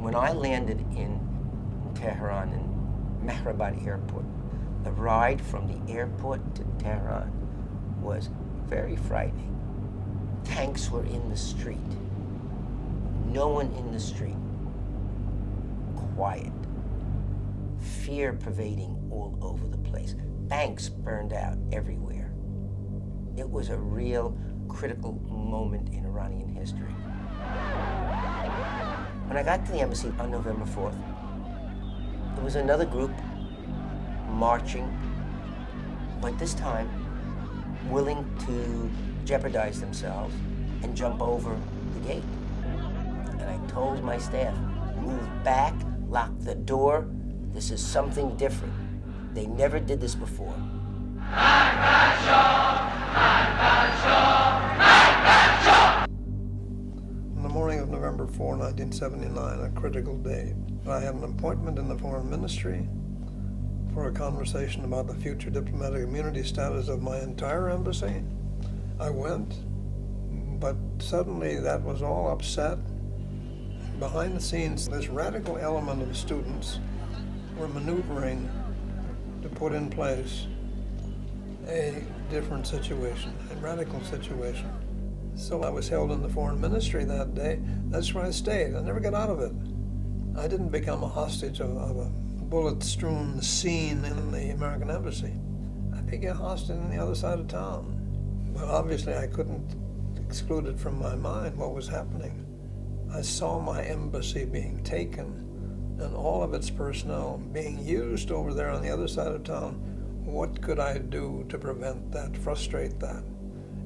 When I landed in Tehran, in Mehrabad Airport, the ride from the airport to Tehran was very frightening. Tanks were in the street. No one in the street. Quiet. Fear pervading all over the place. Banks burned out everywhere. It was a real critical moment in Iranian history. When I got to the embassy on November 4th, there was another group marching, but this time willing to jeopardize themselves and jump over the gate. And I told my staff, move back, lock the door. This is something different. They never did this before. On the morning of November 4, 1979, a critical day, I had an appointment in the Foreign Ministry for a conversation about the future diplomatic immunity status of my entire embassy. I went, but suddenly that was all upset. Behind the scenes, this radical element of students were maneuvering to put in place a different situation, a radical situation. So I was held in the Foreign Ministry that day. That's where I stayed. I never got out of it. I didn't become a hostage of a bullet-strewn scene in the American embassy. I became a hostage on the other side of town. But obviously I couldn't exclude it from my mind what was happening. I saw my embassy being taken and all of its personnel being used over there on the other side of town. What could I do to prevent that, frustrate that?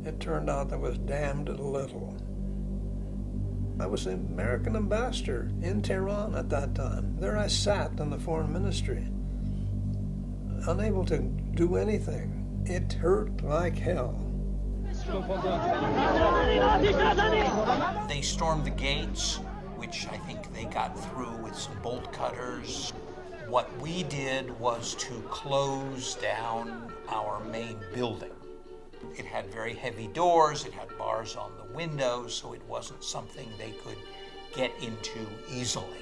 It turned out there was damned little. I was the American ambassador in Tehran at that time. There I sat in the Foreign Ministry, unable to do anything. It hurt like hell. They stormed the gates, which I think they got through with some bolt cutters. What we did was to close down our main building. It had very heavy doors, it had bars on the windows, so it wasn't something they could get into easily.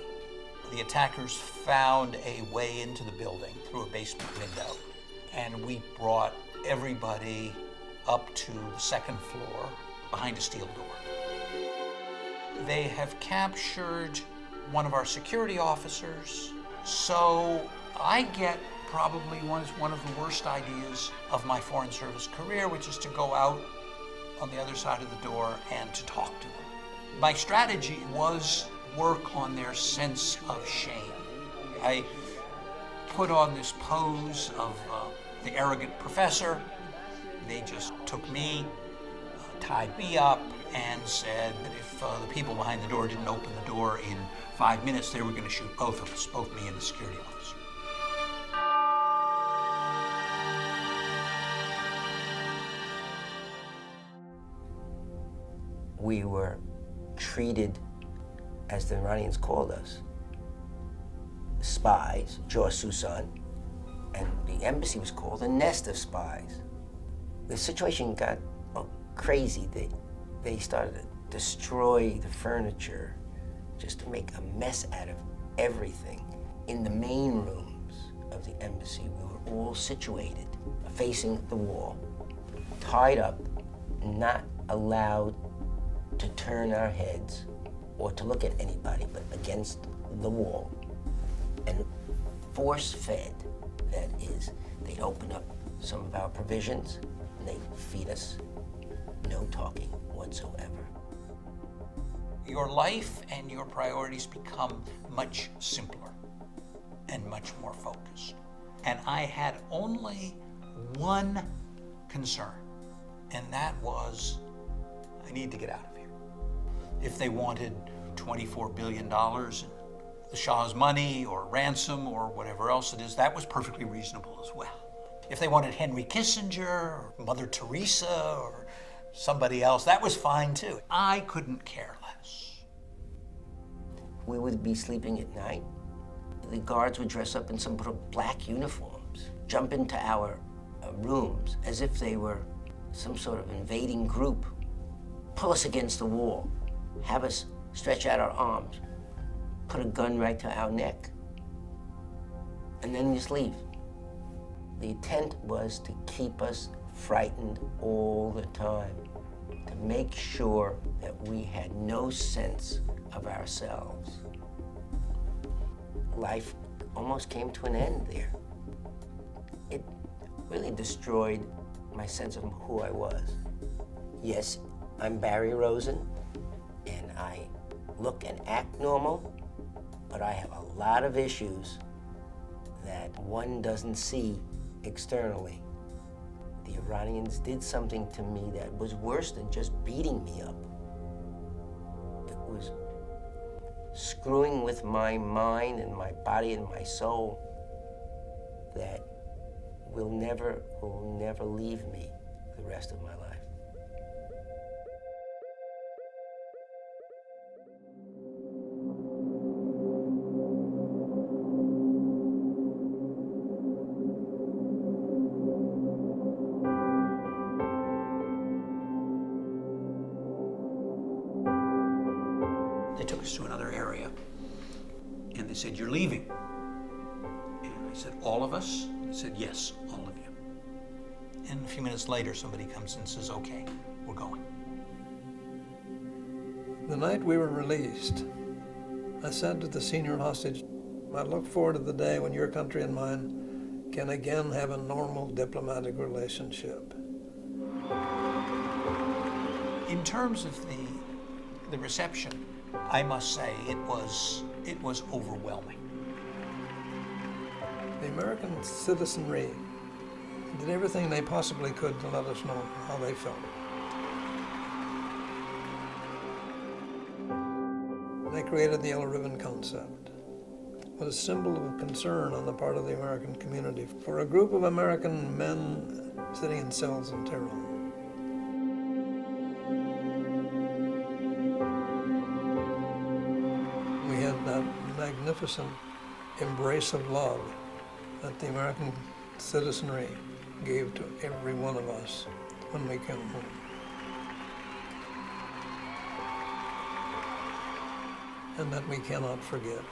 The attackers found a way into the building through a basement window, and we brought everybody up to the second floor behind a steel door. They have captured one of our security officers, so I get probably one of the worst ideas of my Foreign Service career, which is to go out on the other side of the door and to talk to them. My strategy was work on their sense of shame. I put on this pose of the arrogant professor. They just took me, tied me up, and said that if the people behind the door didn't open the door in 5 minutes, they were going to shoot both of us, both me and the security officer. We were treated, as the Iranians called us, spies, Jasusan, and the embassy was called a nest of spies. The situation got crazy. They started to destroy the furniture just to make a mess out of everything. In the main rooms of the embassy, we were all situated, facing the wall, tied up, not allowed to turn our heads or to look at anybody, but against the wall, and force-fed. That is, they'd open up some of our provisions and they'd feed us. No talking whatsoever. Your life and your priorities become much simpler and much more focused. And I had only one concern, and that was, I need to get out of here. If they wanted $24 billion, the Shah's money or ransom or whatever else it is, that was perfectly reasonable as well. If they wanted Henry Kissinger or Mother Teresa or somebody else, that was fine too. I couldn't care less. We would be sleeping at night. The guards would dress up in some sort of black uniforms, jump into our rooms as if they were some sort of invading group, pull us against the wall, have us stretch out our arms, put a gun right to our neck, and then just leave. The intent was to keep us frightened all the time, to make sure that we had no sense of ourselves. Life almost came to an end there. It really destroyed my sense of who I was. Yes, I'm Barry Rosen, and I look and act normal, but I have a lot of issues that one doesn't see externally. The Iranians did something to me that was worse than just beating me up. It was screwing with my mind and my body and my soul that will never leave me the rest of my life. They took us to another area, and they said, "You're leaving." And I said, "All of us?" They said, "Yes, all of you." And a few minutes later, somebody comes and says, "Okay, we're going." The night we were released, I said to the senior hostage, "I look forward to the day when your country and mine can again have a normal diplomatic relationship." In terms of the reception, I must say it was overwhelming. The American citizenry did everything they possibly could to let us know how they felt. They created the Yellow Ribbon concept. It was a symbol of concern on the part of the American community for a group of American men sitting in cells in Tehran. We had that magnificent embrace of love that the American citizenry gave to every one of us when we came home. And that we cannot forget.